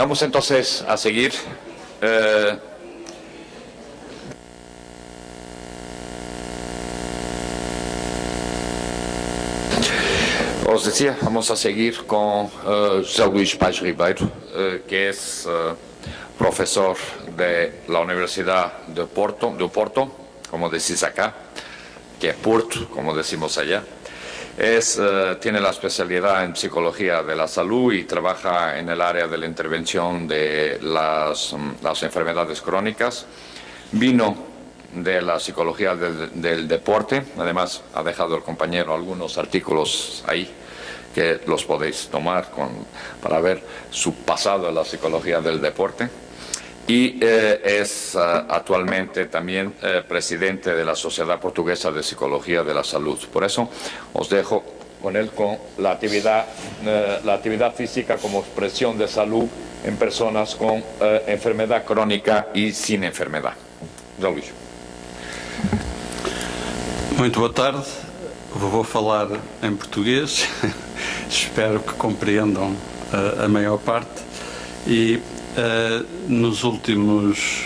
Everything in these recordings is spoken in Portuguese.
Vamos entonces a seguir. Os decía, vamos a seguir con José Luis Paz Ribeiro, que es profesor de la Universidad de Oporto, como decís acá, que es Porto, como decimos allá. Tiene la especialidad en psicología de la salud y trabaja en el área de la intervención de las enfermedades crónicas. Vino de la psicología del deporte, además ha dejado el compañero algunos artículos ahí que los podéis tomar para ver su pasado en la psicología del deporte. Y es actualmente también presidente de la Sociedad Portuguesa de Psicología de la Salud. Por eso os dejo con él con la actividad física como expresión de salud en personas con enfermedad crónica e sin enfermedad. José Luís. Muito boa tarde. Vou falar em português. Espero que compreendam a maior parte. Nos últimos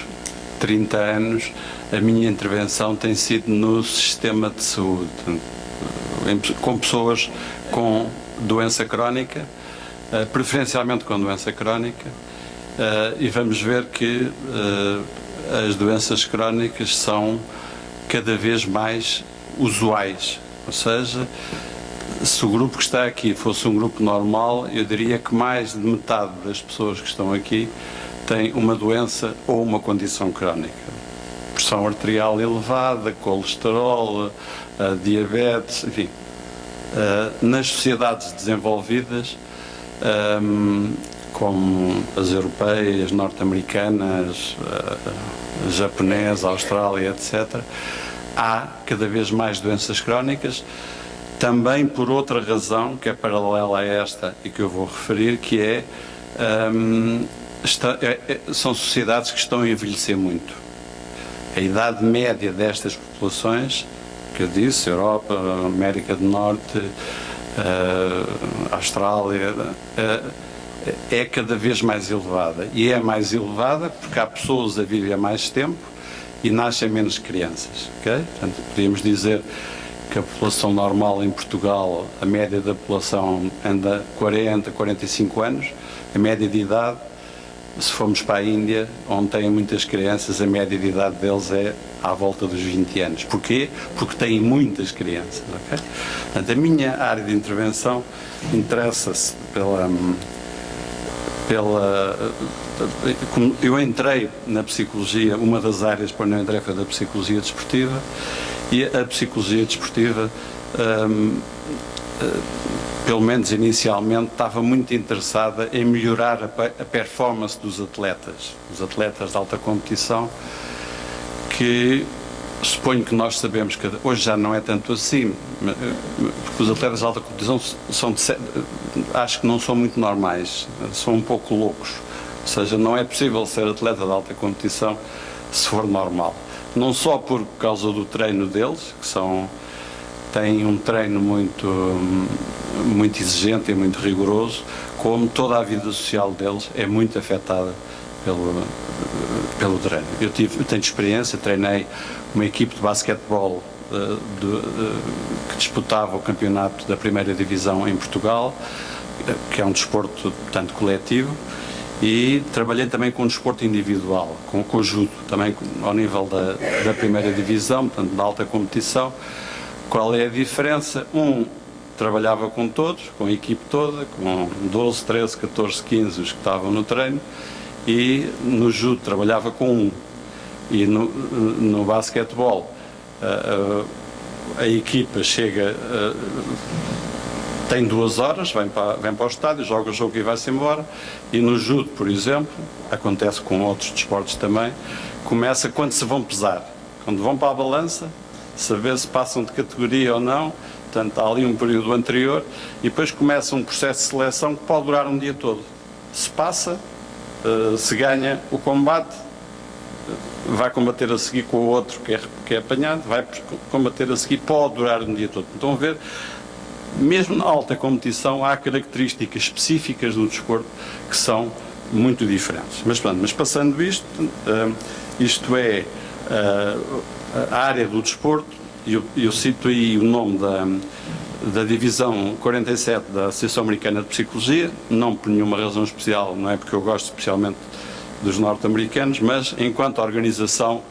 30 anos, a minha intervenção tem sido no sistema de saúde, com pessoas com doença crónica, preferencialmente com doença crónica, e vamos ver que as doenças crónicas são cada vez mais usuais. Ou seja, se o grupo que está aqui fosse um grupo normal, eu diria que mais de metade das pessoas que estão aqui têm uma doença ou uma condição crónica. Pressão arterial elevada, colesterol, diabetes, enfim. Nas sociedades desenvolvidas, como as europeias, norte-americanas, japonesas, Austrália, etc., há cada vez mais doenças crónicas, também por outra razão, que é paralela a esta e que eu vou referir, que são sociedades que estão a envelhecer muito. A idade média destas populações, que eu disse, Europa, América do Norte, Austrália, é cada vez mais elevada. E é mais elevada porque há pessoas a viver há mais tempo e nascem menos crianças. Okay? Portanto, podíamos dizer que a população normal em Portugal, a média da população anda 40, 45 anos, a média de idade, se formos para a Índia, onde têm muitas crianças, a média de idade deles é à volta dos 20 anos. Porquê? Porque têm muitas crianças. Okay? Portanto, a minha área de intervenção interessa-se eu entrei na psicologia, uma das áreas para onde eu entrei foi da psicologia desportiva, e a psicologia desportiva, pelo menos inicialmente, estava muito interessada em melhorar a performance dos atletas de alta competição, que suponho que nós sabemos que hoje já não é tanto assim, porque os atletas de alta competição acho que não são muito normais, são um pouco loucos. Ou seja, não é possível ser atleta de alta competição se for normal. Não só por causa do treino deles, que têm um treino muito exigente e muito rigoroso, como toda a vida social deles é muito afetada pelo treino. Eu tenho experiência, treinei uma equipe de basquetebol que disputava o campeonato da primeira divisão em Portugal, que é um desporto, portanto, coletivo, e trabalhei também com o desporto individual, com o judo, também ao nível da primeira divisão, portanto, da alta competição. Qual é a diferença? Trabalhava com todos, com a equipe toda, com 12, 13, 14, 15 os que estavam no treino, e no judo trabalhava com e no basquetebol a equipa chega, tem 2 horas, vem para o estádio, joga o jogo e vai-se embora. E no judo, por exemplo, acontece com outros desportos também, começa quando se vão pesar, quando vão para a balança, saber se passam de categoria ou não. Portanto, há ali um período anterior e depois começa um processo de seleção que pode durar um dia todo. Se passa, se ganha o combate, vai combater a seguir com o outro que é apanhado, vai combater a seguir, pode durar um dia todo. Estão a ver? Mesmo na alta competição há características específicas do desporto que são muito diferentes. Mas passando isto, isto é a área do desporto, eu cito aí o nome da Divisão 47 da Associação Americana de Psicologia, não por nenhuma razão especial, não é porque eu gosto especialmente dos norte-americanos, mas enquanto organização,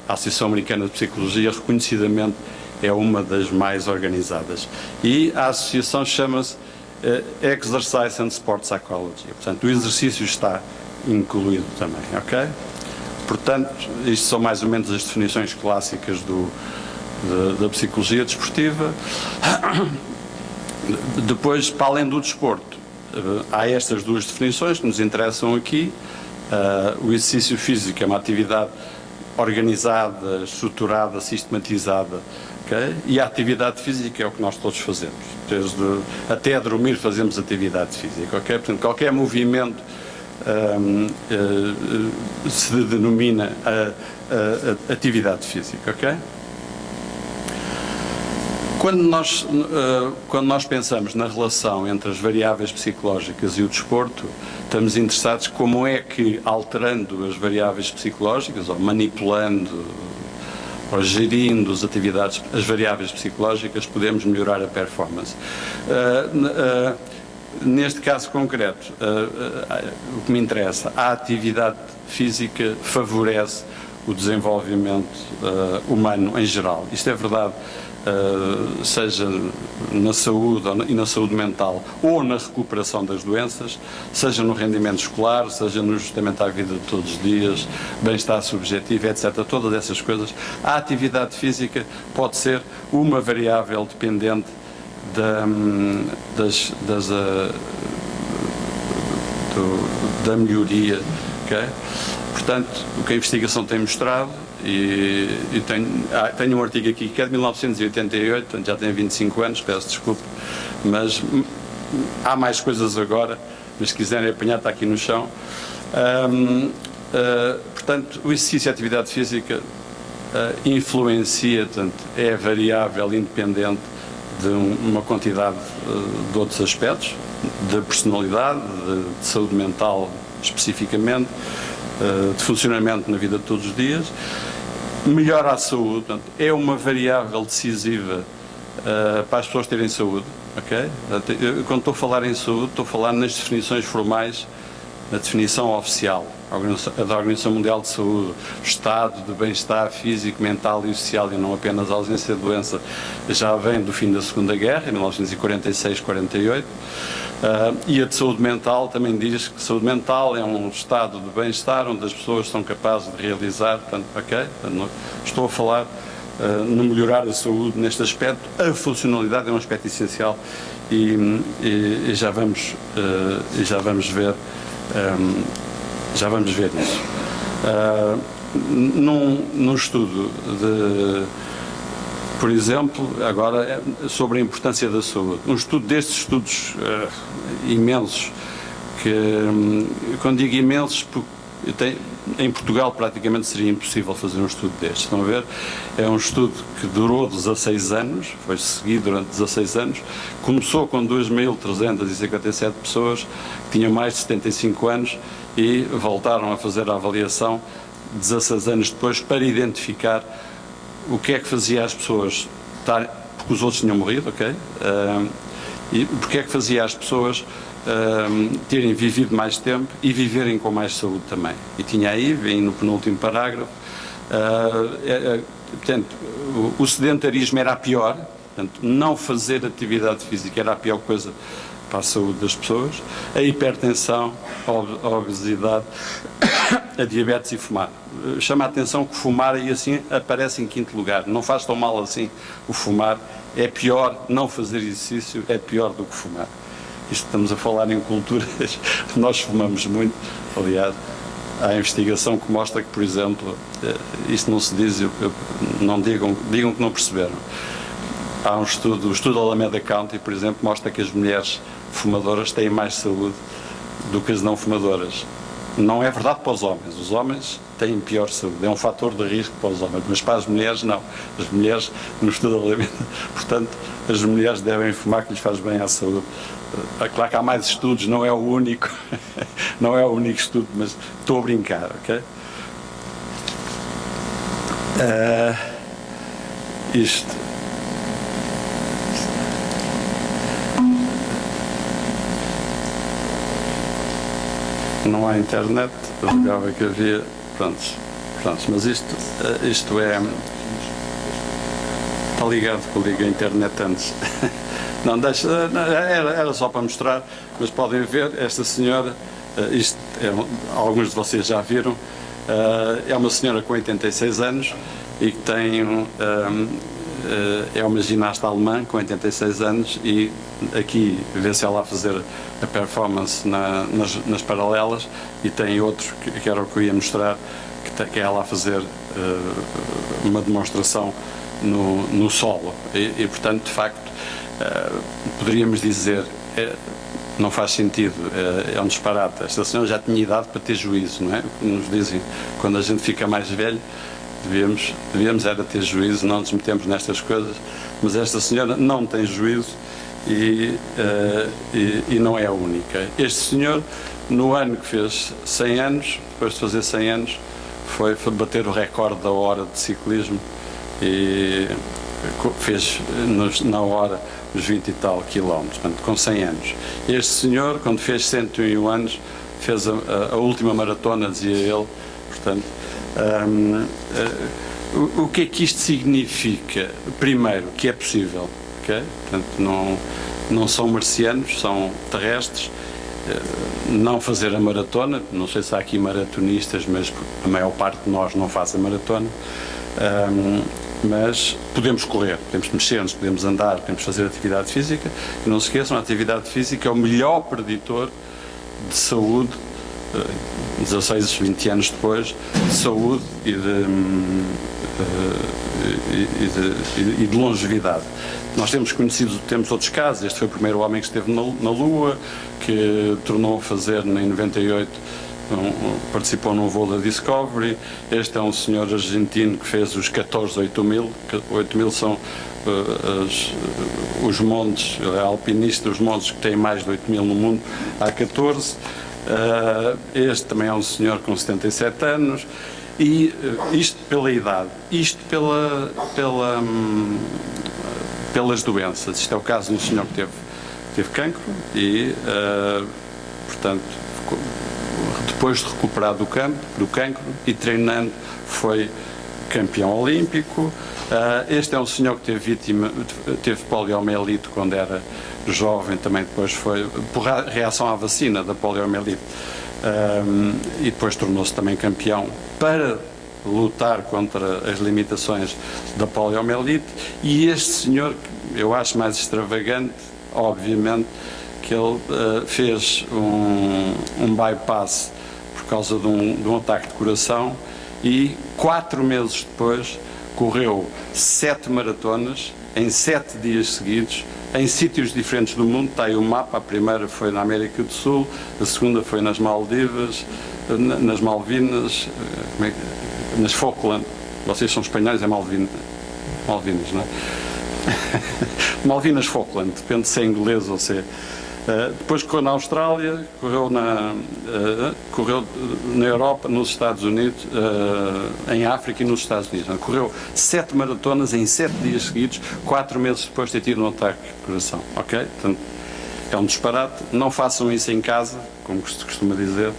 a Associação Americana de Psicologia reconhecidamente é uma das mais organizadas. E a associação chama-se Exercise and Sport Psychology. Portanto, o exercício está incluído também, ok? Portanto, isto são mais ou menos as definições clássicas da psicologia desportiva. Depois, para além do desporto, há estas duas definições que nos interessam aqui. O exercício físico é uma atividade organizada, estruturada, sistematizada, okay? E a atividade física é o que nós todos fazemos. Até a dormir fazemos atividade física, ok? Portanto, qualquer movimento se denomina atividade física, ok? Quando nós pensamos na relação entre as variáveis psicológicas e o desporto, estamos interessados como é que, alterando as variáveis psicológicas, ou manipulando, ou gerindo as variáveis psicológicas, podemos melhorar a performance. Neste caso concreto, o que me interessa, a atividade física favorece o desenvolvimento humano em geral. Isto é verdade, seja na saúde e na saúde mental ou na recuperação das doenças, seja no rendimento escolar, seja no ajustamento à vida de todos os dias, bem-estar subjetivo, etc. Todas essas coisas. A atividade física pode ser uma variável dependente da melhoria, okay? Portanto, o que a investigação tem mostrado, e tenho um artigo aqui que é de 1988, portanto já tem 25 anos, peço desculpa, mas há mais coisas agora, mas se quiserem apanhar está aqui no chão. Portanto, o exercício e a atividade física influencia, portanto, é variável independente de uma quantidade de outros aspectos, de personalidade, de saúde mental especificamente, de funcionamento na vida de todos os dias. Melhora a saúde, portanto, é uma variável decisiva para as pessoas terem saúde, ok? Quando estou a falar em saúde, estou a falar nas definições formais, na definição oficial da Organização Mundial de Saúde, estado de bem-estar físico, mental e social, e não apenas a ausência de doença, já vem do fim da Segunda Guerra, em 1946-48. E a de saúde mental também diz que saúde mental é um estado de bem-estar onde as pessoas são capazes de realizar, portanto, ok? Estou a falar no melhorar a saúde neste aspecto. A funcionalidade é um aspecto essencial e já vamos ver isso. Num estudo por exemplo, agora sobre a importância da saúde, um estudo destes estudos imensos, que quando digo imensos, porque em Portugal praticamente seria impossível fazer um estudo destes, estão a ver? É um estudo que durou 16 anos, foi seguido durante 16 anos, começou com 2.357 pessoas que tinham mais de 75 anos e voltaram a fazer a avaliação 16 anos depois para identificar o que é que fazia as pessoas porque os outros tinham morrido, ok? E porque é que fazia as pessoas terem vivido mais tempo e viverem com mais saúde também. E tinha aí, vem no penúltimo parágrafo, portanto, o sedentarismo era a pior, portanto, não fazer atividade física era a pior coisa para a saúde das pessoas, a hipertensão, a obesidade, a diabetes e fumar. Chama a atenção que fumar aí assim aparece em quinto lugar. Não faz tão mal assim o fumar. É pior, não fazer exercício é pior do que fumar. Isto estamos a falar em culturas, nós fumamos muito, aliás, há investigação que mostra que, por exemplo, isto não se diz, não digam que não perceberam. Há um estudo, o estudo Alameda County, por exemplo, mostra que as mulheres fumadoras têm mais saúde do que as não fumadoras. Não é verdade para os homens. Os homens têm pior saúde. É um fator de risco para os homens. Mas para as mulheres, não. As mulheres, no estudo alimentação, portanto, as mulheres devem fumar, que lhes faz bem à saúde. Claro que há mais estudos, não é o único. Não é o único estudo, mas estou a brincar, ok? Isto. Não há internet, eu jogava que havia, pronto, mas isto é, está ligado que eu ligo a internet antes. Não, era só para mostrar, mas podem ver, esta senhora, alguns de vocês já viram, é uma senhora com 86 anos e que tem é uma ginasta alemã com 86 anos e aqui vê-se ela a fazer a performance nas paralelas e tem outro que era o que eu ia mostrar, que é ela a fazer uma demonstração no solo e portanto, de facto, poderíamos dizer, não faz sentido, é um disparate. Esta senhora já tinha idade para ter juízo, não é? Nos dizem, quando a gente fica mais velho, devíamos era ter juízo, não nos metemos nestas coisas, mas esta senhora não tem juízo e não é a única. Este senhor, no ano que fez 100 anos, depois de fazer 100 anos, foi bater o recorde da hora de ciclismo e fez na hora os 20 e tal quilómetros, portanto, com 100 anos. Este senhor, quando fez 101 anos, fez a última maratona, dizia ele, portanto, o que é que isto significa? Primeiro, que é possível, okay? Portanto, não são marcianos, são terrestres. Não fazer a maratona, não sei se há aqui maratonistas, mas a maior parte de nós não faz a maratona, mas podemos correr, podemos mexer-nos, podemos andar, podemos fazer atividade física, e não se esqueçam, a atividade física é o melhor preditor de saúde, 16, 20 anos depois, de saúde e de longevidade. Nós temos outros casos. Este foi o primeiro homem que esteve na Lua, que tornou a fazer em 98, participou num voo da Discovery. Este é um senhor argentino que fez os 14 8.000. 8.000 são os montes, é alpinista dos montes que têm mais de 8.000 no mundo, há 14. Este também é um senhor com 77 anos e isto pela idade, isto pelas doenças. Isto é o caso de um senhor que teve cancro e, portanto, depois de recuperar do cancro e treinando, foi campeão olímpico. Este é um senhor que teve poliomielite quando era jovem, também depois foi por reação à vacina da poliomielite, e depois tornou-se também campeão para lutar contra as limitações da poliomielite. E este senhor, eu acho mais extravagante, obviamente, que ele fez um bypass por causa de um ataque de coração e 4 meses depois correu 7 maratonas em 7 dias seguidos em sítios diferentes do mundo. Está aí o mapa. A primeira foi na América do Sul, a segunda foi nas Maldivas, nas Malvinas, nas Falkland. Vocês são espanhóis, é Malvinas, não é? Malvinas Falkland, depende se é inglês ou se é. Depois correu na Austrália, correu na Europa, nos Estados Unidos, em África e nos Estados Unidos. Correu 7 maratonas em 7 dias seguidos, 4 meses depois de ter tido um ataque de coração. Ok? Portanto, é um disparate. Não façam isso em casa, como se costuma dizer.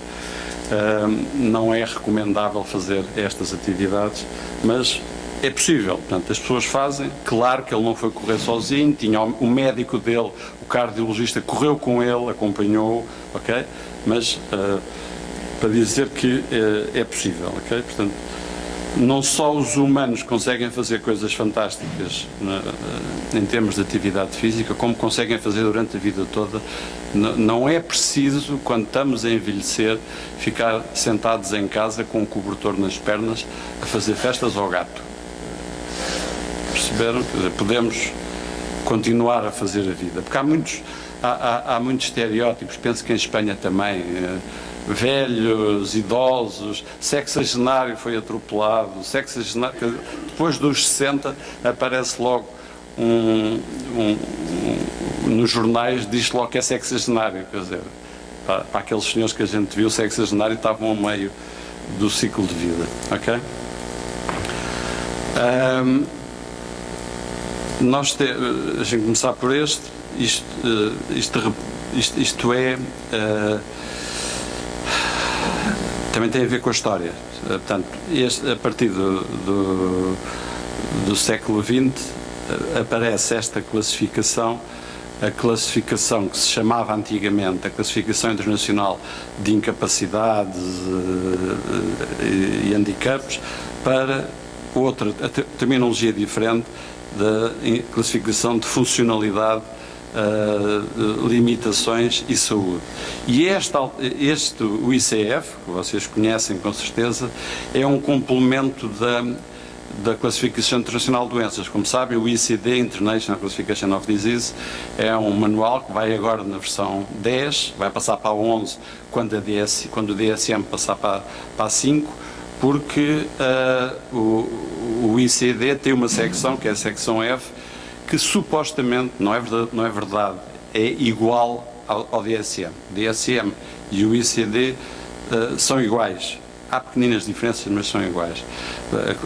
Não é recomendável fazer estas atividades, mas é possível. Portanto, as pessoas fazem. Claro que ele não foi correr sozinho, tinha o médico dele, o cardiologista, correu com ele, acompanhou, ok? Mas para dizer que é possível, ok? Portanto, não só os humanos conseguem fazer coisas fantásticas em termos de atividade física, como conseguem fazer durante a vida toda. Não é preciso, quando estamos a envelhecer, ficar sentados em casa com um cobertor nas pernas a fazer festas ao gato. Perceberam? Quer dizer, podemos continuar a fazer a vida, porque há muitos estereótipos. Penso que em Espanha também velhos, idosos, sexagenário foi atropelado, sexagenário, depois dos 60 aparece logo nos jornais, diz logo que é sexagenário, quer dizer, para aqueles senhores que a gente viu sexagenário estavam ao meio do ciclo de vida, ok? A gente começar por isto é também tem a ver com a história. Portanto, a partir do século XX aparece esta classificação, a classificação que se chamava antigamente a Classificação Internacional de Incapacidades e Handicaps, para outra terminologia diferente da classificação de funcionalidade, limitações e saúde. E o ICF, que vocês conhecem com certeza, é um complemento da Classificação Internacional de Doenças. Como sabem, o ICD, International Classification of Disease, é um manual que vai agora na versão 10, vai passar para a 11 quando o DSM passar para a 5, porque o ICD tem uma secção, que é a secção F, que supostamente, não é verdade, é igual ao DSM. O DSM e o ICD são iguais. Há pequeninas diferenças, mas são iguais.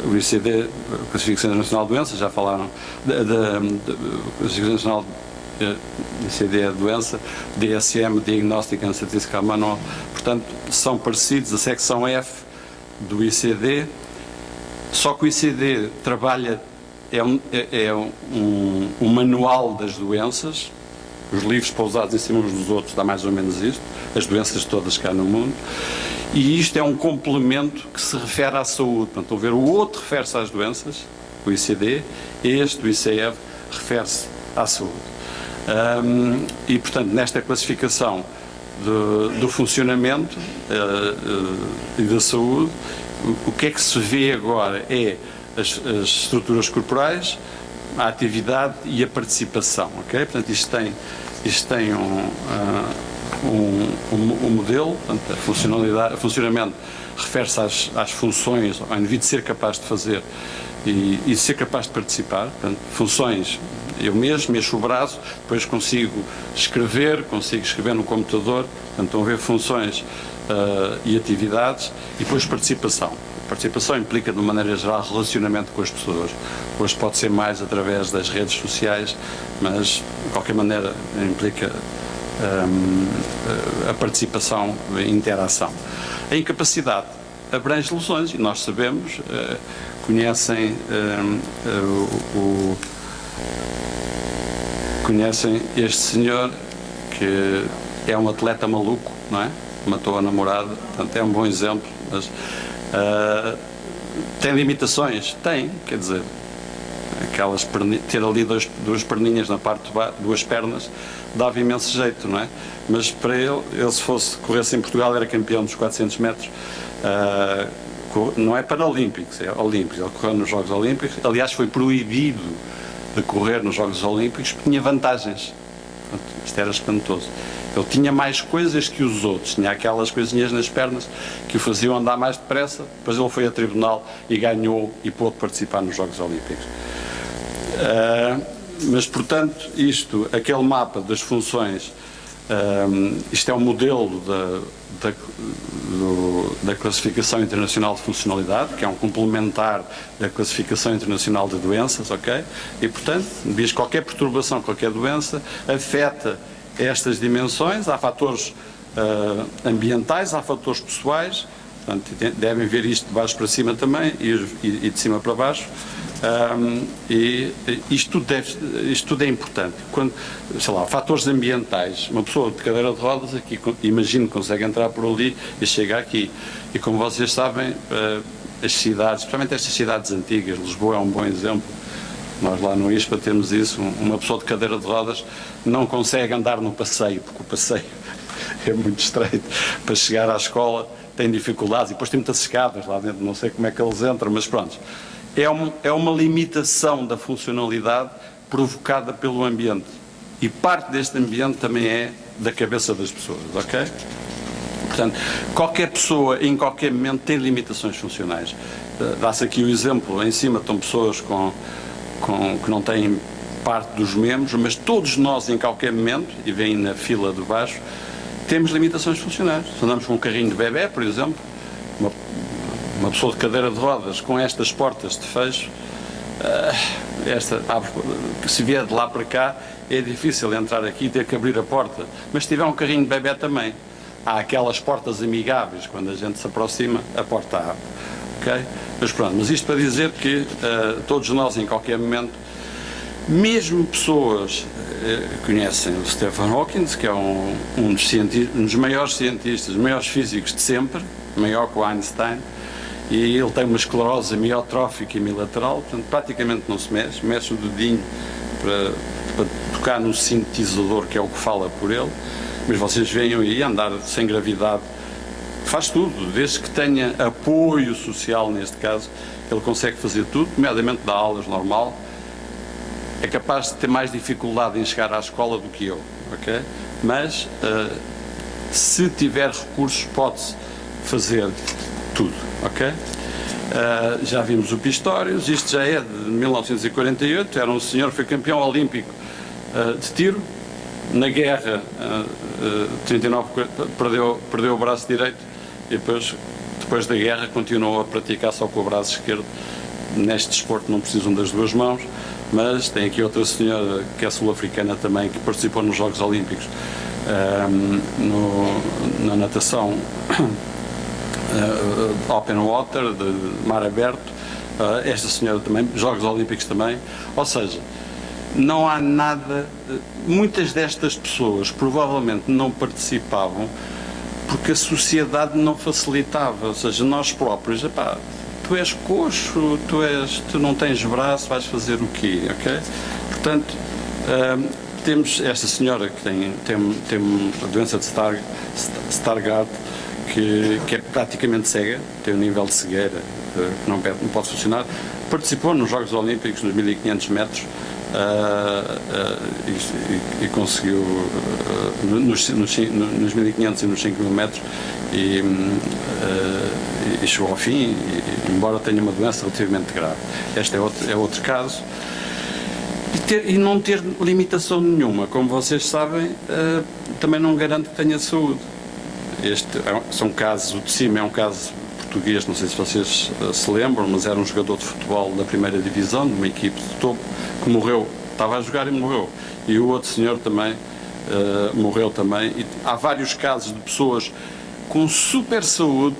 O ICD, a Classificação Internacional de Doenças, já falaram da Classificação Internacional ICD é a doença, DSM, Diagnostic and Statistical Manual, portanto, são parecidos. A secção F do ICD, só que o ICD trabalha, é um manual das doenças, os livros pousados em cima uns dos outros dá mais ou menos isto, as doenças todas cá no mundo, e isto é um complemento que se refere à saúde. Portanto, estão a ver, o outro refere-se às doenças, o ICD, este, o ICF, refere-se à saúde. E, portanto, nesta classificação do funcionamento e da saúde, o que é que se vê agora é as estruturas corporais, a atividade e a participação, ok? Portanto, isto tem um modelo, portanto, o funcionamento refere-se às funções, ao indivíduo ser capaz de fazer e ser capaz de participar. Portanto, funções, eu mesmo mexo o braço, depois consigo escrever no computador. Portanto, estão a ver funções e atividades, e depois participação. Participação implica, de uma maneira geral, relacionamento com as pessoas. Hoje pode ser mais através das redes sociais, mas, de qualquer maneira, implica a participação e interação. A incapacidade abrange lesões, e nós sabemos, conhecem este senhor, que é um atleta maluco, não é? Matou a namorada, portanto é um bom exemplo, mas tem limitações? Tem, quer dizer, ter ali duas perninhas na parte de baixo, duas pernas, dava imenso jeito, não é? Mas para ele se corresse em Portugal, era campeão dos 400 metros, não é paralímpicos, é olímpicos. Ele correu nos Jogos Olímpicos, aliás foi proibido de correr nos Jogos Olímpicos porque tinha vantagens. Portanto, isto era espantoso. Ele tinha mais coisas que os outros, tinha aquelas coisinhas nas pernas que o faziam andar mais depressa. Depois ele foi a tribunal e ganhou e pôde participar nos Jogos Olímpicos. Mas, portanto, aquele mapa das funções, isto é um modelo da Classificação Internacional de Funcionalidade, que é um complementar da Classificação Internacional de Doenças, ok? E, portanto, diz que qualquer perturbação, qualquer doença, afeta estas dimensões. Há fatores ambientais, há fatores pessoais, portanto, devem ver isto de baixo para cima também e de cima para baixo. Isto tudo é importante. Quando, sei lá, fatores ambientais, uma pessoa de cadeira de rodas aqui, imagino que consegue entrar por ali e chega aqui. E como vocês sabem, as cidades, especialmente estas cidades antigas, Lisboa é um bom exemplo. Nós lá no ISPA temos isso, uma pessoa de cadeira de rodas não consegue andar no passeio, porque o passeio é muito estreito. Para chegar à escola tem dificuldades, e depois tem muitas escadas lá dentro, não sei como é que eles entram, mas pronto. É uma limitação da funcionalidade provocada pelo ambiente. E parte deste ambiente também é da cabeça das pessoas, ok? Portanto, qualquer pessoa, em qualquer momento, tem limitações funcionais. Dá-se aqui o exemplo, em cima estão pessoas que não têm parte dos membros, mas todos nós, em qualquer momento, e vêm na fila de baixo, temos limitações funcionais. Se andamos com um carrinho de bebé, por exemplo, uma pessoa de cadeira de rodas com estas portas de fecho, se vier de lá para cá, é difícil entrar aqui e ter que abrir a porta. Mas se tiver um carrinho de bebé também, há aquelas portas amigáveis, quando a gente se aproxima, a porta abre. Okay? Mas pronto, mas isto para dizer que todos nós, em qualquer momento, mesmo pessoas que conhecem o Stephen Hawking, que é um dos maiores cientistas, os maiores físicos de sempre, maior que o Einstein, e ele tem uma esclerose amiotrófica e bilateral, portanto praticamente não se mexe o dedinho para tocar no sintetizador, que é o que fala por ele, mas vocês veem aí andar sem gravidade, faz tudo, desde que tenha apoio social, neste caso, ele consegue fazer tudo, nomeadamente dá aulas normal. É capaz de ter mais dificuldade em chegar à escola do que eu, ok? Mas se tiver recursos, pode-se fazer tudo, ok? Já vimos o Pistorius, isto já é de 1948, era um senhor que foi campeão olímpico de tiro. Na guerra, 39, perdeu o braço direito e depois da guerra continuou a praticar só com o braço esquerdo. Neste desporto não precisam das duas mãos, mas tem aqui outra senhora que é sul-africana também, que participou nos Jogos Olímpicos na natação open water, de mar aberto. Esta senhora também, Jogos Olímpicos também. Ou seja, não há nada. Muitas destas pessoas provavelmente não participavam porque a sociedade não facilitava. Ou seja, nós próprios, epá, tu és coxo, tu não tens braço, vais fazer o quê, ok? Portanto, temos esta senhora que tem uma doença de Stargardt, que é praticamente cega, tem um nível de cegueira que não pode funcionar. Participou nos Jogos Olímpicos nos 1500 metros e conseguiu nos 1500 e nos 5000 metros e chegou ao fim, embora tenha uma doença relativamente grave. Este é outro caso. E não ter limitação nenhuma, como vocês sabem, também não garante que tenha saúde. São casos, o de cima é um caso português, não sei se vocês se lembram, mas era um jogador de futebol da primeira divisão, de uma equipe de topo, que morreu, estava a jogar e morreu. E o outro senhor também morreu também. E há vários casos de pessoas com super saúde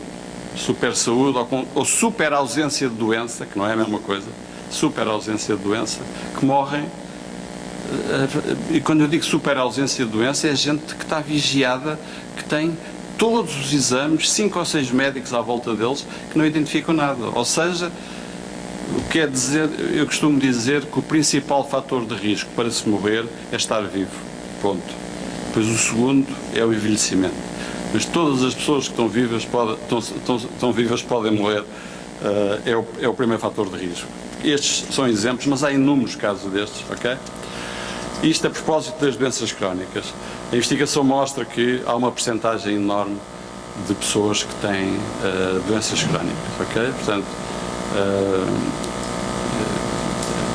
ou super ausência de doença, que não é a mesma coisa, super ausência de doença, que morrem. E quando eu digo super ausência de doença, é gente que está vigiada, que tem todos os exames, 5 ou 6 médicos à volta deles, que não identificam nada. Ou seja, quer dizer, eu costumo dizer que o principal fator de risco para se morrer é estar vivo. Ponto. Depois o segundo é o envelhecimento. Mas todas as pessoas que estão vivas podem morrer. É o primeiro fator de risco. Estes são exemplos, mas há inúmeros casos destes, ok? Isto a propósito das doenças crónicas. A investigação mostra que há uma percentagem enorme de pessoas que têm doenças crónicas, ok? Portanto,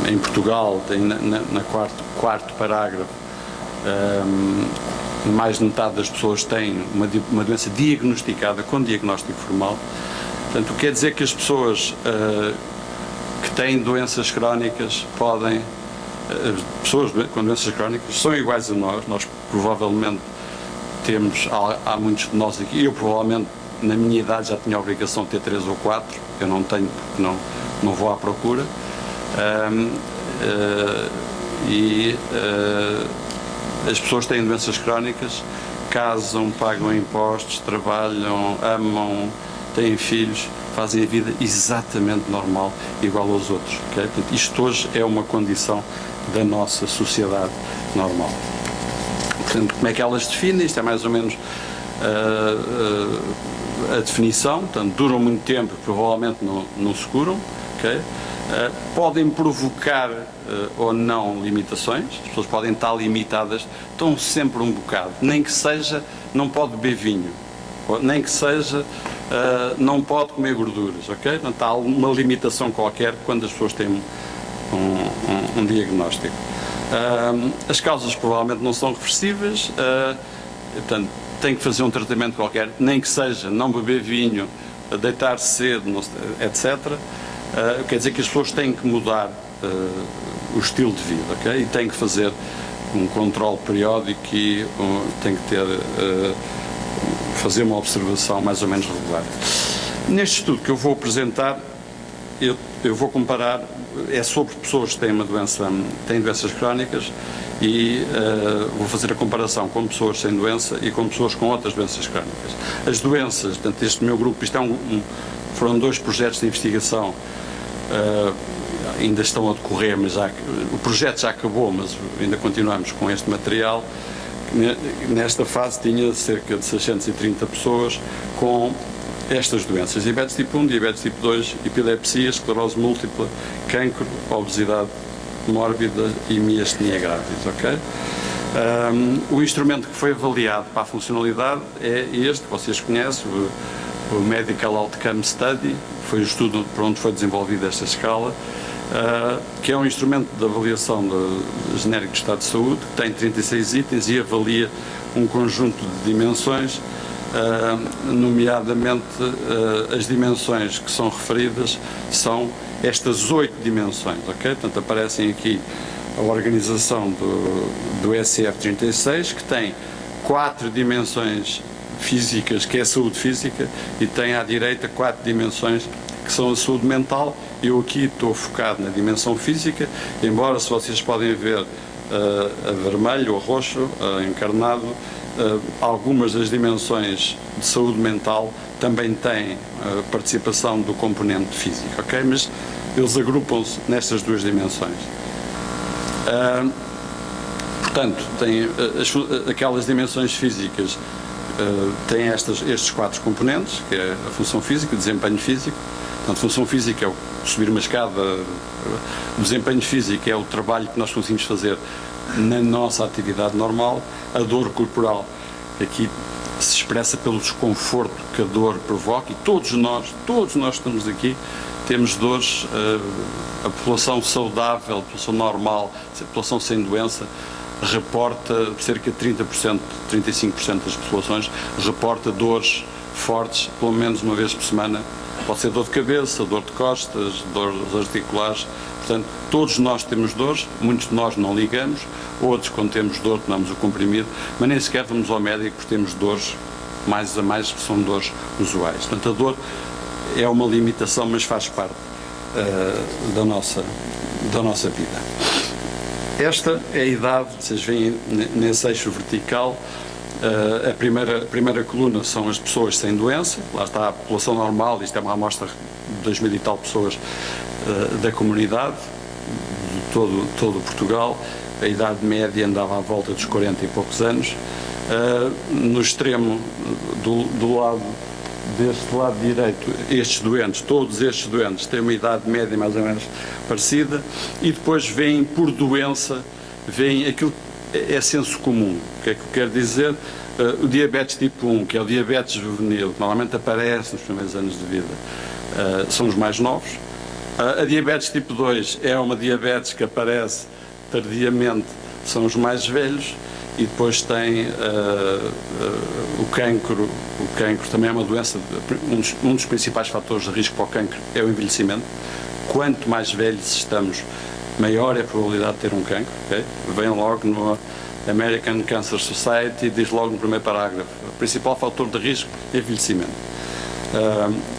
em Portugal, tem na quarto parágrafo, mais de metade das pessoas têm uma doença diagnosticada com diagnóstico formal. Portanto, quer dizer que as pessoas que têm doenças crónicas pessoas com doenças crónicas são iguais a nós provavelmente temos, há muitos de nós aqui, eu provavelmente na minha idade já tinha a obrigação de ter 3 ou 4, eu não tenho porque não vou à procura, as pessoas têm doenças crónicas, casam, pagam impostos, trabalham, amam, têm filhos, fazem a vida exatamente normal, igual aos outros. Okay? Portanto, isto hoje é uma condição da nossa sociedade normal. Portanto, como é que elas definem? Isto é mais ou menos a definição. Portanto, duram muito tempo, provavelmente não se curam. Okay? Podem provocar ou não limitações. As pessoas podem estar limitadas, estão sempre um bocado. Nem que seja, não pode beber vinho. nem que seja, não pode comer gorduras, ok? Portanto, há uma limitação qualquer quando as pessoas têm um diagnóstico. As causas provavelmente não são reversíveis, portanto, tem que fazer um tratamento qualquer, nem que seja não beber vinho, deitar-se cedo, etc. Quer dizer que as pessoas têm que mudar o estilo de vida, ok? E têm que fazer um controle periódico e têm que ter, fazer uma observação mais ou menos regular. Neste estudo que eu vou apresentar, eu vou comparar, é sobre pessoas que têm têm doenças crónicas e vou fazer a comparação com pessoas sem doença e com pessoas com outras doenças crónicas. As doenças, portanto, este meu grupo, isto foram 2 projetos de investigação, ainda estão a decorrer, mas o projeto já acabou, mas ainda continuamos com este material. Nesta fase tinha cerca de 630 pessoas com estas doenças: diabetes tipo 1, diabetes tipo 2, epilepsia, esclerose múltipla, cancro, obesidade mórbida e miastenia gravis, ok? O instrumento que foi avaliado para a funcionalidade é este, que vocês conhecem, o Medical Outcome Study, foi o estudo por onde foi desenvolvida esta escala, que é um instrumento de avaliação genérico de estado de saúde, que tem 36 itens e avalia um conjunto de dimensões, nomeadamente as dimensões que são referidas são estas 8 dimensões, ok? Portanto, aparecem aqui a organização do SF36, que tem 4 dimensões físicas, que é a saúde física, e tem à direita 4 dimensões que são a saúde mental. Eu aqui estou focado na dimensão física, embora, se vocês podem ver a vermelho, a roxo, a encarnado, algumas das dimensões de saúde mental também têm participação do componente físico, ok? Mas eles agrupam-se nestas 2 dimensões. Portanto, tem aquelas dimensões físicas, têm estes 4 componentes, que é a função física, o desempenho físico. Portanto, a função física é o subir uma escada, o desempenho físico é o trabalho que nós conseguimos fazer na nossa atividade normal. A dor corporal, aqui se expressa pelo desconforto que a dor provoca, e todos nós estamos aqui, temos dores. A população saudável, a população normal, a população sem doença, reporta cerca de 30%, 35% das populações reporta dores fortes, pelo menos uma vez por semana. Pode ser dor de cabeça, dor de costas, dores articulares. Portanto, todos nós temos dores, muitos de nós não ligamos, outros, quando temos dor, tomamos o comprimido, mas nem sequer vamos ao médico porque temos dores mais a mais, que são dores usuais. Portanto, a dor é uma limitação, mas faz parte da nossa vida. Esta é a idade, vocês veem nesse eixo vertical. A primeira coluna são as pessoas sem doença, lá está a população normal, isto é uma amostra de 2000 e tal pessoas da comunidade, de todo Portugal. A idade média andava à volta dos 40 e poucos anos. No extremo do lado, deste lado direito, todos estes doentes têm uma idade média mais ou menos parecida, e depois vêm por doença, vêm aquilo que é senso comum. O que é que eu quero dizer? O diabetes tipo 1, que é o diabetes juvenil, que normalmente aparece nos primeiros anos de vida, são os mais novos. A diabetes tipo 2 é uma diabetes que aparece tardiamente, são os mais velhos. E depois tem o cancro. O cancro também é uma doença, um dos principais fatores de risco para o cancro é o envelhecimento. Quanto mais velhos estamos, maior é a probabilidade de ter um cancro, okay? Vem logo no American Cancer Society, diz logo no primeiro parágrafo: o principal fator de risco é envelhecimento.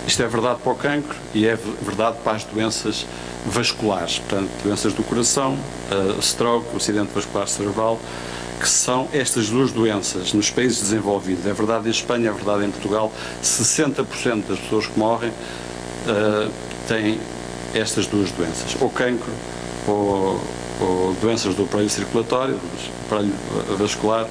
Isto é verdade para o cancro e é verdade para as doenças vasculares, portanto, doenças do coração, stroke, acidente vascular cerebral, que são estas 2 doenças nos países desenvolvidos. É verdade em Espanha, é verdade em Portugal. 60% das pessoas que morrem têm estas 2 doenças, ou cancro ou doenças do aparelho circulatório, do aparelho vascular,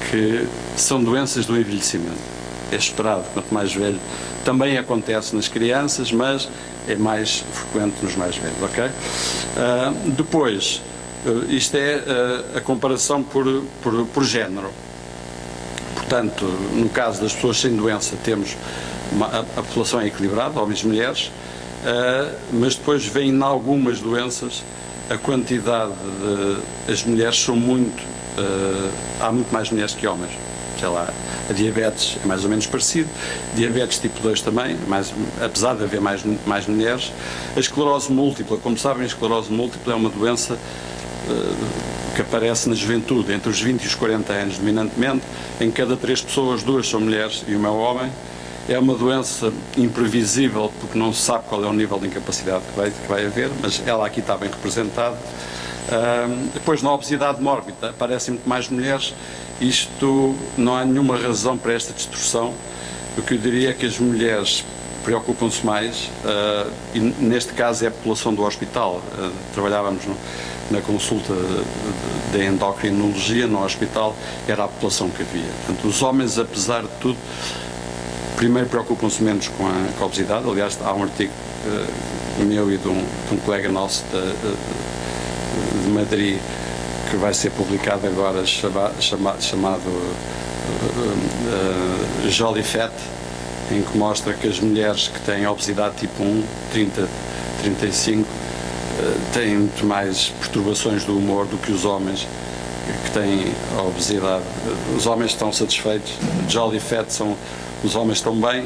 que são doenças do envelhecimento. É esperado, quanto mais velho. Também acontece nas crianças, mas é mais frequente nos mais velhos, ok? Depois, isto é a comparação por género. portanto, no caso das pessoas sem doença, temos a população é equilibrada, homens e mulheres, mas depois vem em algumas doenças a quantidade as mulheres são há muito mais mulheres que homens. Sei lá, a diabetes é mais ou menos parecido, diabetes tipo 2 também, apesar de haver mais mulheres. A esclerose múltipla, como sabem, a esclerose múltipla é uma doença que aparece na juventude, entre os 20 e os 40 anos, dominantemente. Em cada 3 pessoas, 2 são mulheres e uma é homem. É uma doença imprevisível, porque não se sabe qual é o nível de incapacidade que vai haver, mas ela aqui está bem representada. Depois, na obesidade mórbida, aparecem muito mais mulheres. Isto, não há nenhuma razão para esta distorção. O que eu diria é que as mulheres preocupam-se mais, e neste caso é a população do hospital. Trabalhávamos na consulta de endocrinologia no hospital, era a população que havia. Portanto, os homens, apesar de tudo, primeiro preocupam-se menos com a obesidade. Aliás, há um artigo meu e de um colega nosso de Madrid que vai ser publicado agora, chamado Jolly Fat, em que mostra que as mulheres que têm obesidade tipo 1, 30, 35, têm muito mais perturbações do humor do que os homens que têm a obesidade. Os homens estão satisfeitos, Jolly Fat os homens estão bem,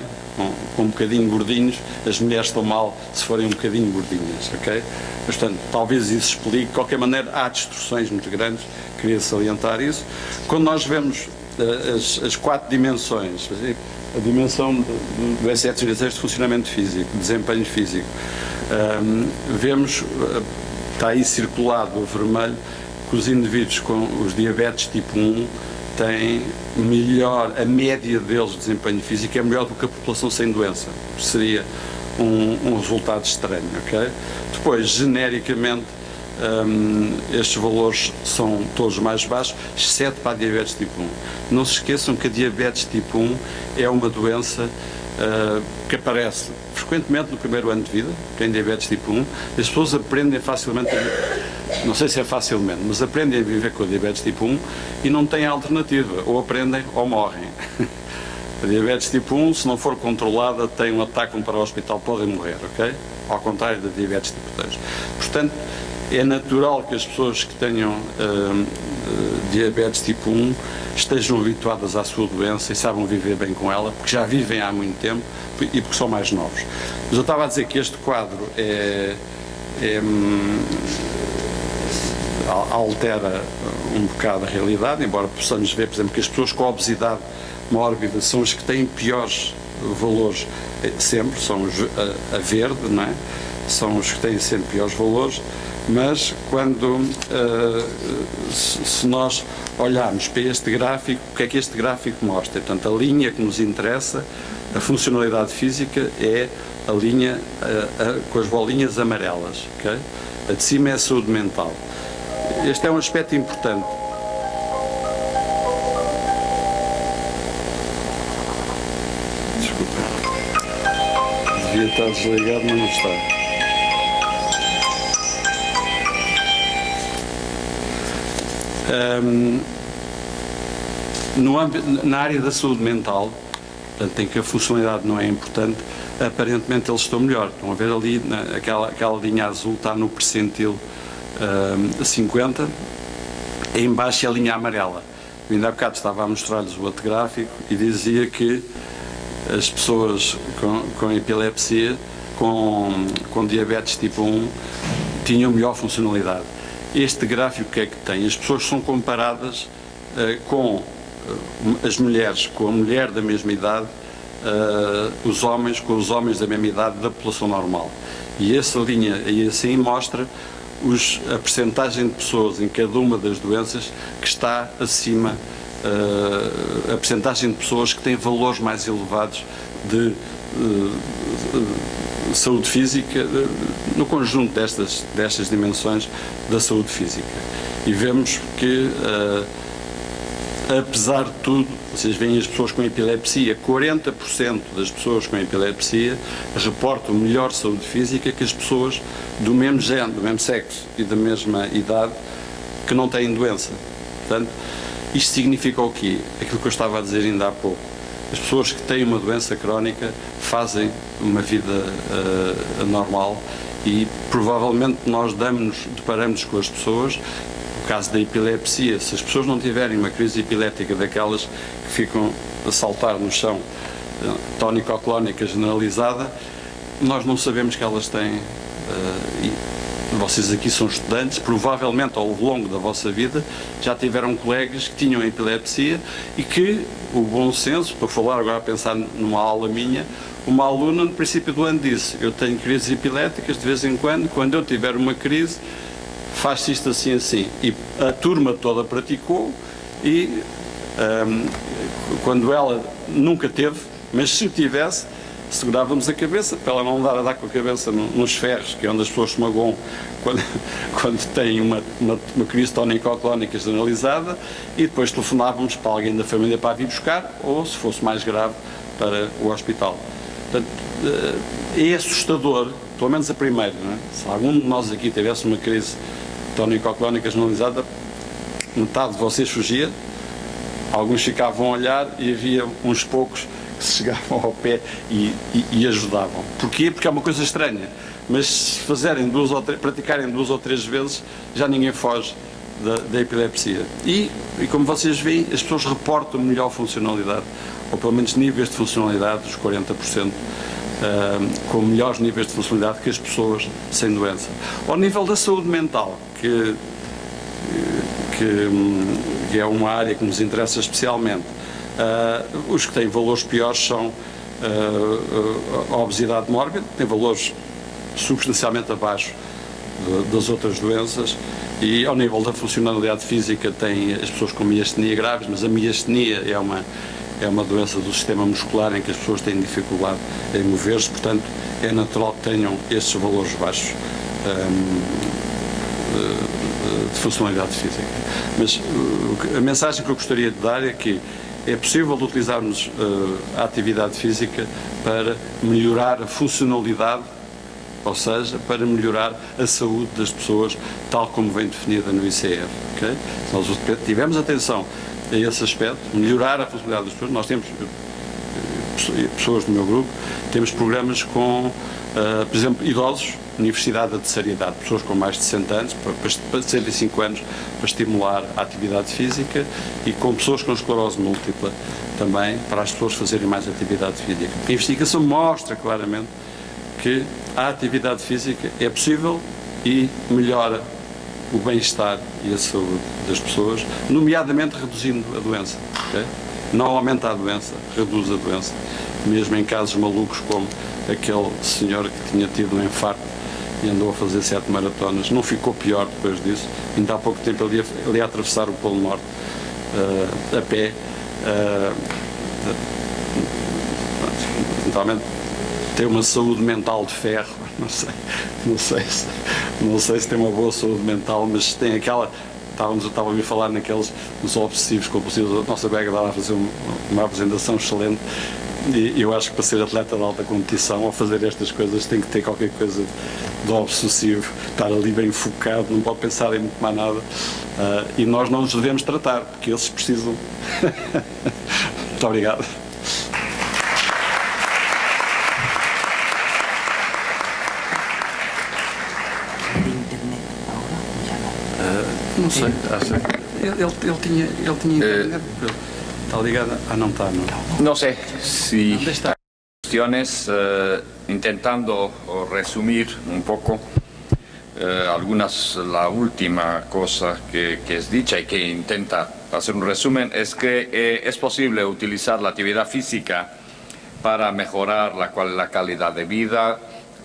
com um bocadinho gordinhos, as mulheres estão mal se forem um bocadinho gordinhas, ok? Portanto, talvez isso explique. De qualquer maneira, há distorções muito grandes, queria salientar isso. Quando nós vemos as 4 dimensões, a dimensão do exercício de funcionamento físico, de desempenho físico, vemos, está aí circulado o vermelho, que os indivíduos com os diabetes tipo 1 têm melhor, a média deles de desempenho físico é melhor do que a população sem doença. Seria um resultado estranho, ok? Depois, genericamente, estes valores são todos mais baixos, exceto para a diabetes tipo 1. Não se esqueçam que a diabetes tipo 1 é uma doença que aparece frequentemente no primeiro ano de vida, tem diabetes tipo 1, as pessoas aprendem facilmente, não sei se é facilmente, mas aprendem a viver com a diabetes tipo 1 e não têm alternativa, ou aprendem ou morrem. A diabetes tipo 1, se não for controlada, tem um ataque, vão para o hospital, podem morrer, ok? Ao contrário da diabetes tipo 2. Portanto, é natural que as pessoas que tenham diabetes tipo 1 estejam habituadas à sua doença e saibam viver bem com ela, porque já vivem há muito tempo e porque são mais novos. Mas eu estava a dizer que este quadro altera um bocado a realidade, embora possamos ver, por exemplo, que as pessoas com obesidade mórbida são as que têm piores valores sempre, são os a verde, não é? São os que têm sempre piores valores, mas quando se nós olharmos para este gráfico, o que é que este gráfico mostra? Portanto, a linha que nos interessa, a funcionalidade física, é a linha com as bolinhas amarelas, ok? A de cima é a saúde mental. Este é um aspecto importante. Desculpa. Devia estar desligado, mas não está. Na área da saúde mental, portanto, em que a funcionalidade não é importante, aparentemente eles estão melhor. Estão a ver ali, aquela linha azul está no percentil 50, e em baixo é a linha amarela. Eu ainda há bocado estava a mostrar-lhes o outro gráfico e dizia que as pessoas com epilepsia, com diabetes tipo 1, tinham melhor funcionalidade. Este gráfico que é que tem? As pessoas são comparadas com as mulheres, com a mulher da mesma idade, os homens com os homens da mesma idade da população normal. E essa linha aí assim mostra a percentagem de pessoas em cada uma das doenças que está acima, a percentagem de pessoas que têm valores mais elevados de saúde física, no conjunto destas dimensões da saúde física. E vemos que, apesar de tudo, vocês veem as pessoas com epilepsia, 40% das pessoas com epilepsia reportam melhor saúde física que as pessoas do mesmo género, do mesmo sexo e da mesma idade que não têm doença. Portanto, Isto significa o quê? Aquilo que eu estava a dizer ainda há pouco. As pessoas que têm uma doença crónica fazem uma vida normal e provavelmente nós deparamos com as pessoas, no caso da epilepsia, se as pessoas não tiverem uma crise epilética daquelas que ficam a saltar no chão, tónico-clónica generalizada, nós não sabemos que elas têm. Vocês aqui são estudantes, provavelmente ao longo da vossa vida já tiveram colegas que tinham epilepsia e que o bom senso, para falar agora a pensar numa aula minha, uma aluna no princípio do ano disse: eu tenho crises epiléticas de vez em quando eu tiver uma crise faz-se isto assim assim, e a turma toda praticou e quando ela nunca teve, mas se tivesse, segurávamos a cabeça para ela não dar a dar com a cabeça nos ferros, que é onde as pessoas se magoam quando têm uma crise tónico-clónica generalizada, e depois telefonávamos para alguém da família para a vir buscar, ou se fosse mais grave, para o hospital. Portanto, é assustador, pelo menos a primeira, não é? Se algum de nós aqui tivesse uma crise tónico-clónica generalizada, metade de vocês fugia, alguns ficavam a olhar e havia uns poucos que se chegavam ao pé e ajudavam. Porquê? Porque é uma coisa estranha, mas se praticarem 2 ou 3 vezes, já ninguém foge da epilepsia. E como vocês veem, as pessoas reportam melhor funcionalidade, ou pelo menos níveis de funcionalidade dos 40%, com melhores níveis de funcionalidade que as pessoas sem doença. Ao nível da saúde mental, que é uma área que nos interessa especialmente, os que têm valores piores são a obesidade mórbida, que tem valores substancialmente abaixo das outras doenças, e ao nível da funcionalidade física tem as pessoas com miastenia graves, mas a miastenia é uma doença do sistema muscular em que as pessoas têm dificuldade em mover-se, portanto é natural que tenham estes valores baixos de funcionalidade física. Mas a mensagem que eu gostaria de dar é que é possível utilizarmos a atividade física para melhorar a funcionalidade, ou seja, para melhorar a saúde das pessoas, tal como vem definida no ICF. Okay? Se nós tivermos atenção a esse aspecto, melhorar a funcionalidade das pessoas, nós temos, pessoas do meu grupo, temos programas com, por exemplo, idosos, Universidade da Terceira Idade, pessoas com mais de 60 anos, para 65 anos, para estimular a atividade física, e com pessoas com esclerose múltipla também, para as pessoas fazerem mais atividade física. A investigação mostra claramente que a atividade física é possível e melhora o bem-estar e a saúde das pessoas, nomeadamente reduzindo a doença. Okay? Não aumenta a doença, reduz a doença, mesmo em casos malucos como aquele senhor que tinha tido um infarto e andou a fazer 7 maratonas. Não ficou pior depois disso. Ainda há pouco tempo ele ia atravessar o Polo Norte a pé. Eventualmente tem uma saúde mental de ferro. Não sei se tem uma boa saúde mental, mas tem aquela. Estava a falar naqueles dos obsessivos compulsivos. A nossa colega estava a fazer uma apresentação excelente, e eu acho que para ser atleta de alta competição, ao fazer estas coisas, tem que ter qualquer coisa de obsessivo, estar ali bem focado, não pode pensar em muito mais nada, e nós não nos devemos tratar, porque eles precisam. Muito obrigado. Não sei, ele tinha internet, está ligado? Não está, não. No sé si cuestiones, intentando resumir un poco la última cosa que es dicha y que intenta hacer un resumen, es que es posible utilizar la actividad física para mejorar la calidad de vida,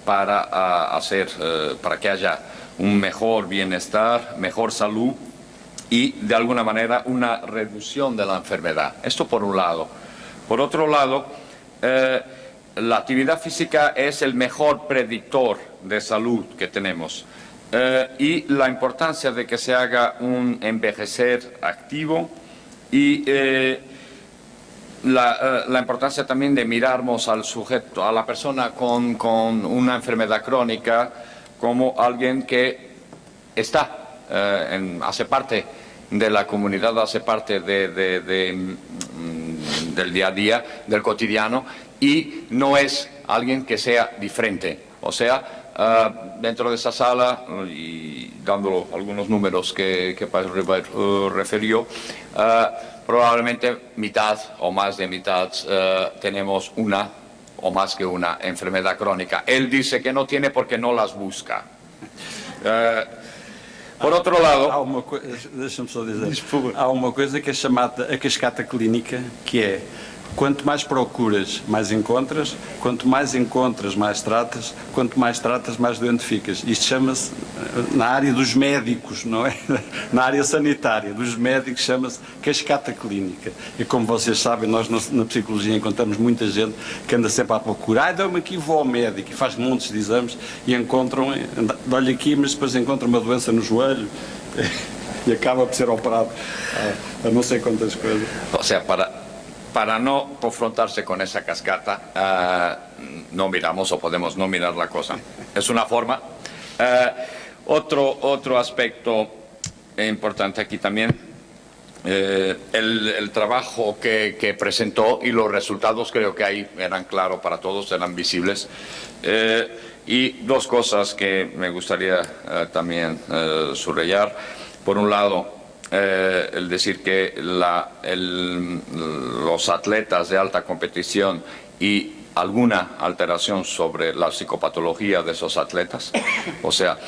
para para que haya un mejor bienestar, mejor salud y de alguna manera una reducción de la enfermedad. Esto por un lado. Por otro lado, la actividad física es el mejor predictor de salud que tenemos, y la importancia de que se haga un envejecer activo, y la importancia también de mirarnos al sujeto, a la persona con una enfermedad crónica, como alguien que hace parte de la comunidad, hace parte del día a día, del cotidiano, y no es alguien que sea diferente. O sea, dentro de esa sala, y dando algunos números que Paz Ribeiro refirió, probablemente mitad o más de mitad tenemos una o más que una enfermedad crónica. Él dice que no tiene porque no las busca. Por outro lado... Deixa-me só dizer, há uma coisa que é chamada a cascata clínica, que é: quanto mais procuras, mais encontras; quanto mais encontras, mais tratas; quanto mais tratas, mais doente ficas. Isto chama-se, na área dos médicos, não é? Na área sanitária, dos médicos, chama-se cascata clínica. E como vocês sabem, nós na psicologia encontramos muita gente que anda sempre à procura. Dá-me aqui, vou ao médico, e faz montes de exames e encontram, olha aqui, mas depois encontram uma doença no joelho e acaba por ser operado a não sei quantas coisas. O sea, para no confrontarse con esa cascata, no miramos o podemos no mirar la cosa. Es una forma. Otro aspecto importante aquí también, el trabajo que presentó y los resultados creo que ahí eran claros para todos, eran visibles. Y dos cosas que me gustaría también subrayar. Por un lado, el decir que los atletas de alta competición y alguna alteración sobre la psicopatología de esos atletas, o sea,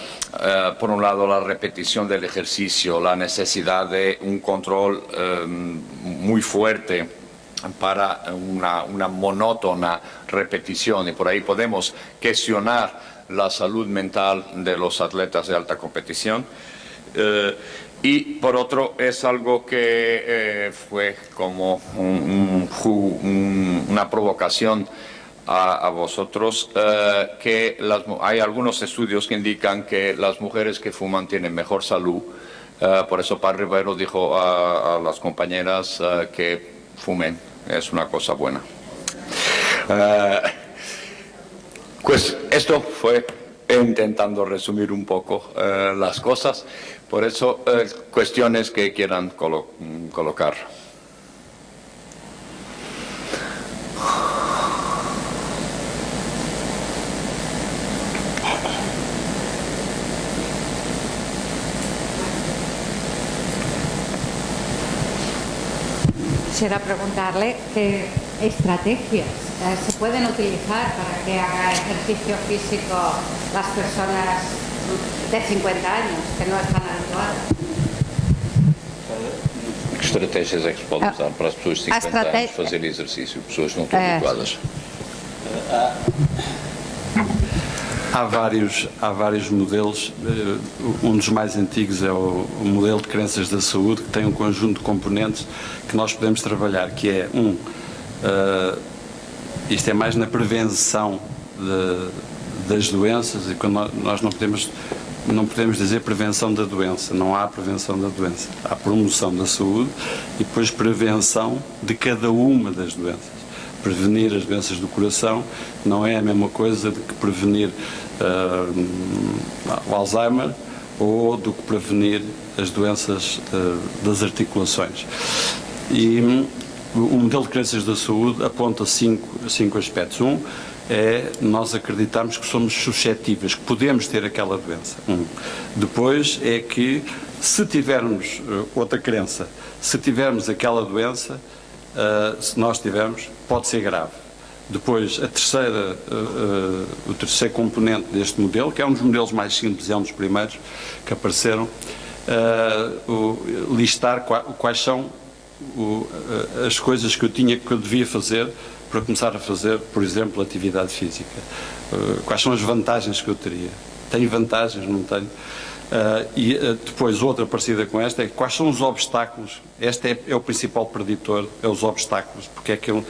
por un lado la repetición del ejercicio, la necesidad de un control muy fuerte para una monótona repetición, y por ahí podemos cuestionar la salud mental de los atletas de alta competición. Y por otro, es algo que fue como una provocación a vosotros, que hay algunos estudios que indican que las mujeres que fuman tienen mejor salud. Por eso Paz Ribeiro dijo a las compañeras que fumen, es una cosa buena. Pues esto fue intentando resumir un poco las cosas. Por eso, cuestiones que quieran colocar. Quisiera preguntarle qué estrategias se pueden utilizar para que haga ejercicio físico las personas de 50 años que no están habituadas. Que estratégias é que se pode usar para as pessoas de 50 anos fazerem exercício, pessoas que não estão habituadas? Há vários modelos. Um dos mais antigos é o modelo de crenças da saúde, que tem um conjunto de componentes que nós podemos trabalhar, que é isto é mais na prevenção das doenças, e quando nós não podemos dizer prevenção da doença, não há prevenção da doença, há promoção da saúde e depois prevenção de cada uma das doenças. Prevenir as doenças do coração não é a mesma coisa do que prevenir o Alzheimer ou do que prevenir as doenças das articulações. E o modelo de crenças da saúde aponta cinco aspectos. É nós acreditarmos que somos suscetíveis, que podemos ter aquela doença. Depois é que, se tivermos outra crença, se tivermos aquela doença, se nós tivermos, pode ser grave. Depois, o terceiro componente deste modelo, que é um dos modelos mais simples, é um dos primeiros que apareceram, listar quais são as coisas que eu devia fazer para começar a fazer, por exemplo, atividade física. Quais são as vantagens que eu teria? Tenho vantagens? Não tenho? E depois outra parecida com esta é quais são os obstáculos. Este é o principal preditor, é os obstáculos. O que é que eu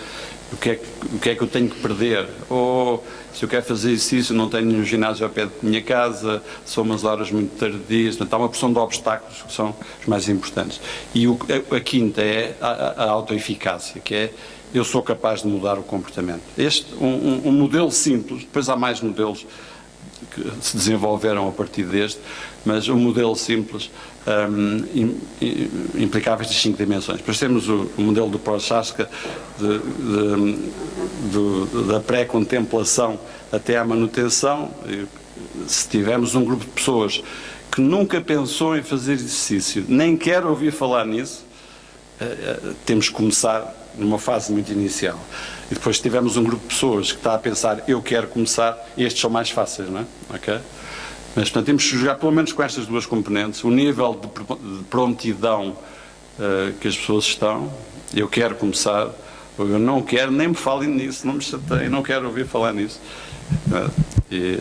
tenho que perder? Ou se eu quero fazer exercício, não tenho nenhum ginásio ao pé da minha casa, são umas horas muito tardias. Portanto, há uma porção de obstáculos que são os mais importantes. E a quinta é a autoeficácia, que é eu sou capaz de mudar o comportamento. Um modelo simples, depois há mais modelos que se desenvolveram a partir deste, mas um modelo simples implicava estas 5 dimensões. Depois temos o modelo do Prochaska, da pré-contemplação até à manutenção. Se tivermos um grupo de pessoas que nunca pensou em fazer exercício, nem quer ouvir falar nisso, temos que começar numa fase muito inicial. E depois, se tivermos um grupo de pessoas que está a pensar, eu quero começar, estes são mais fáceis, não é? Okay? Mas, portanto, temos que jogar pelo menos com estas 2 componentes, o nível de prontidão que as pessoas estão, eu quero começar, ou eu não quero, nem me falem nisso, não me chateiem, não quero ouvir falar nisso. E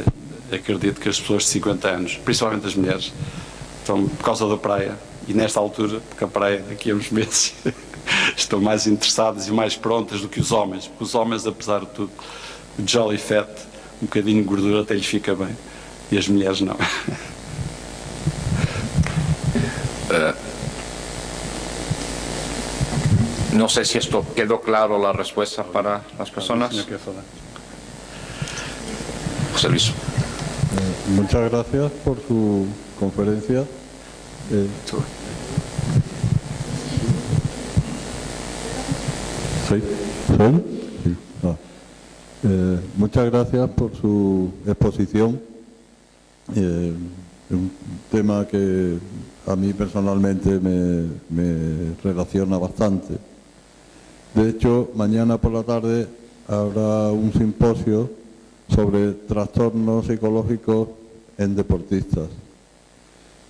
acredito que as pessoas de 50 anos, principalmente as mulheres, estão por causa da praia, e nesta altura, porque a praia daqui a uns meses, estão mais interessadas e mais prontas do que os homens, porque os homens, apesar de tudo, o jolly fat, um bocadinho de gordura até lhes fica bem, e as mulheres não. No sé si esto quedó claro la respuesta para las personas. José Luis. Muchas gracias por su conferencia. Muchas gracias por su exposición. Un tema que a mí personalmente me relaciona bastante. De hecho, mañana por la tarde habrá un simposio sobre trastornos psicológicos en deportistas.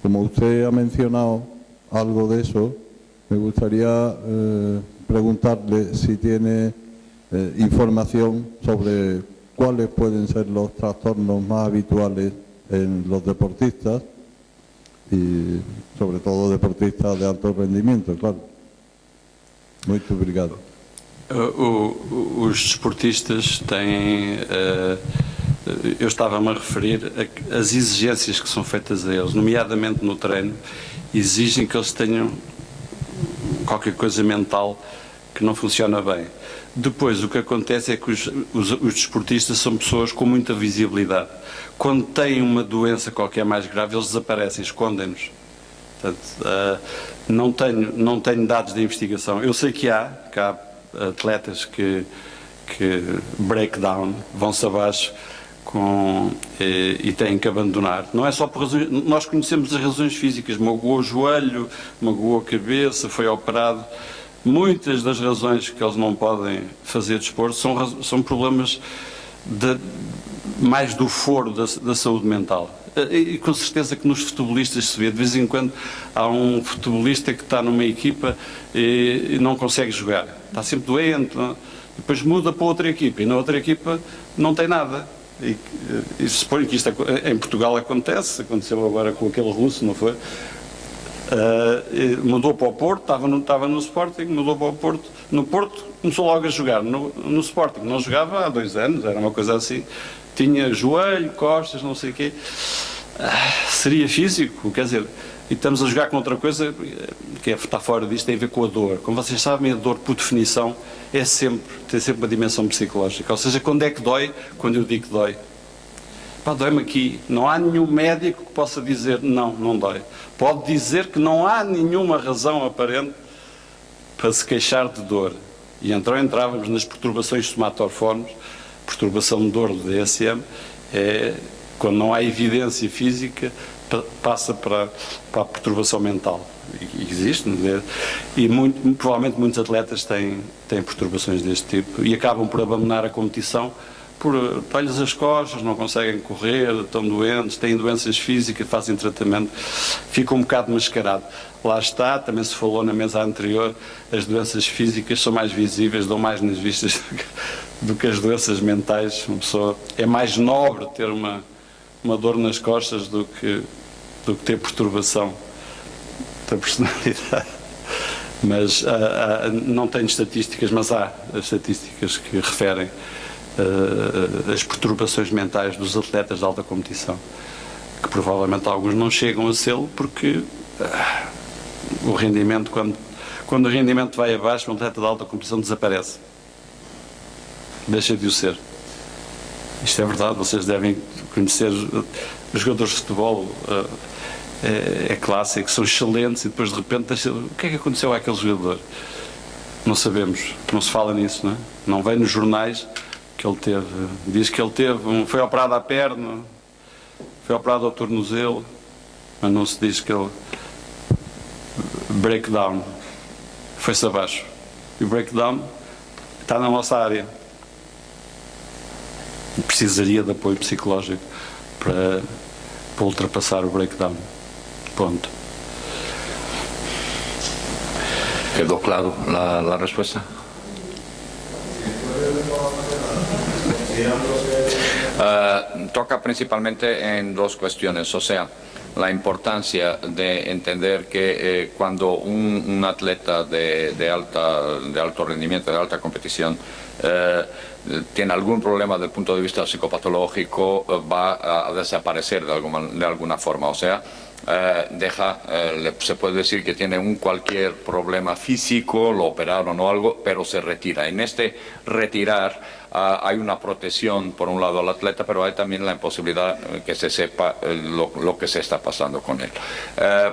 Como usted ha mencionado algo de eso, me gustaría preguntarle si tiene información sobre cuáles pueden ser los trastornos más habituales en los deportistas y sobre todo deportistas de alto rendimiento, claro. Muito obrigado. Os desportistas têm, eu estava-me a referir às exigências que são feitas a eles, nomeadamente no treino, exigem que eles tenham qualquer coisa mental que não funciona bem. Depois, o que acontece é que os desportistas são pessoas com muita visibilidade. Quando têm uma doença qualquer mais grave, eles desaparecem, escondem-nos. Portanto, não tenho dados de investigação. Eu sei que há atletas que breakdown, vão-se abaixo e têm que abandonar. Não é só por razões... Nós conhecemos as razões físicas. Magoou o joelho, magoou a cabeça, foi operado. Muitas das razões que eles não podem fazer desporto são problemas mais do foro da saúde mental. E com certeza que nos futebolistas se vê, de vez em quando há um futebolista que está numa equipa e não consegue jogar, está sempre doente, depois muda para outra equipa e na outra equipa não tem nada. E suponho que isto em Portugal aconteceu agora com aquele russo, não foi? Mudou para o Porto, estava no Sporting, mudou para o Porto. No Porto começou logo a jogar, no Sporting não jogava há 2 anos, era uma coisa assim, tinha joelho, costas, não sei o quê. Seria físico, quer dizer, e estamos a jogar com outra coisa que está fora disto, tem a ver com a dor. Como vocês sabem, a dor, por definição, tem sempre uma dimensão psicológica. Ou seja, quando é que dói? Quando eu digo que dói. Dói-me aqui. Não há nenhum médico que possa dizer não dói. Pode dizer que não há nenhuma razão aparente para se queixar de dor. E então entrávamos nas perturbações somatoformes. Perturbação de dor do DSM é quando não há evidência física, passa para a perturbação mental. E existe, e provavelmente muitos atletas têm perturbações deste tipo e acabam por abandonar a competição por dói-lhes as costas, não conseguem correr, estão doentes, têm doenças físicas, fazem tratamento, fica um bocado mascarado. Lá está, também se falou na mesa anterior, as doenças físicas são mais visíveis, dão mais nas vistas do que as doenças mentais. Uma pessoa é mais nobre ter uma dor nas costas do que ter perturbação da personalidade. Mas não tenho estatísticas, mas há estatísticas que referem as perturbações mentais dos atletas de alta competição, que provavelmente alguns não chegam a sê-lo porque o rendimento, quando o rendimento vai abaixo, um atleta de alta competição desaparece, deixa de o ser. Isto é verdade, vocês devem conhecer os jogadores de futebol, é clássico, são excelentes e depois de repente o que é que aconteceu àquele jogador? Não sabemos, não se fala nisso, não é? Não vem nos jornais que ele teve, diz que ele foi operado à perna, foi operado ao tornozelo, mas não se diz que ele breakdown, foi-se abaixo. E o breakdown está na nossa área. Precisaria de apoio psicológico para ultrapassar o breakdown. Ponto. ¿Quedó claro la respuesta? Toca principalmente en dos cuestiones, o sea, la importancia de entender que cuando un atleta de alto rendimiento, de alta competición, tiene algún problema desde el punto de vista psicopatológico, va a desaparecer de alguna forma, o sea, se puede decir que tiene cualquier problema físico, lo operaron o algo, pero se retira. En este retirar hay una protección por un lado al atleta, pero hay también la imposibilidad que se sepa lo que se está pasando con él.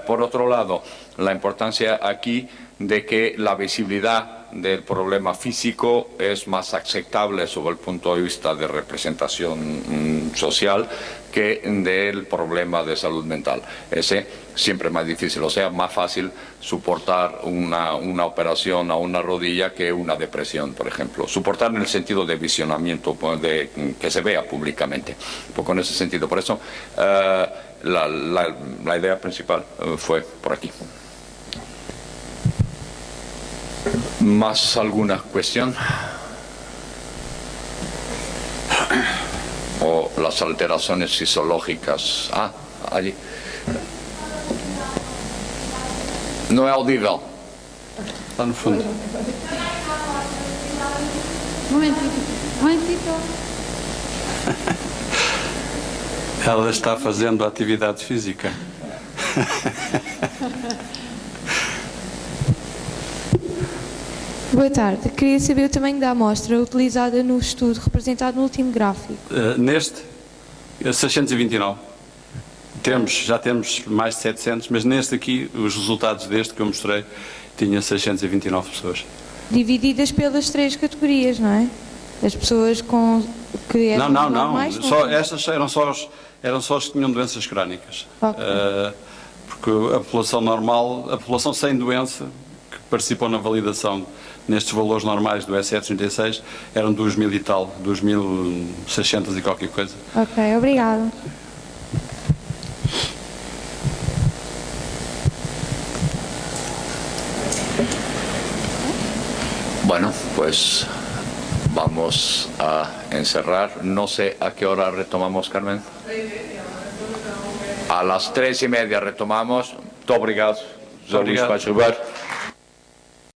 Por otro lado, la importancia aquí de que la visibilidad del problema físico es más aceptable sobre el punto de vista de representación social que del problema de salud mental. Ese siempre es más difícil, o sea, más fácil soportar una operación a una rodilla que una depresión, por ejemplo. Soportar en el sentido de visionamiento, que se vea públicamente, un poco en ese sentido. Por eso la idea principal fue por aquí. ¿Más alguna cuestión? ¿O las alteraciones fisiológicas? Ah, allí. No es audible. Lá no fundo. Momentito. Ela está fazendo atividade física. Boa tarde. Queria saber o tamanho da amostra utilizada no estudo representado no último gráfico. Neste, 629. Já temos mais de 700, mas neste aqui, os resultados deste que eu mostrei, tinha 629 pessoas. Divididas pelas 3 categorias, não é? As pessoas que eram normais... Estas eram só os que tinham doenças crónicas. Okay. Porque a população normal, a população sem doença, que participou na validação nestes valores normais do SE36, eram 2.000 e tal, 2.600 e qualquer coisa. Ok, obrigada. Bueno, pues vamos a encerrar. No sé a qué hora retomamos, Carmen. A las 3:30 retomamos. Muito obrigado, José Luís Paz Ribeiro.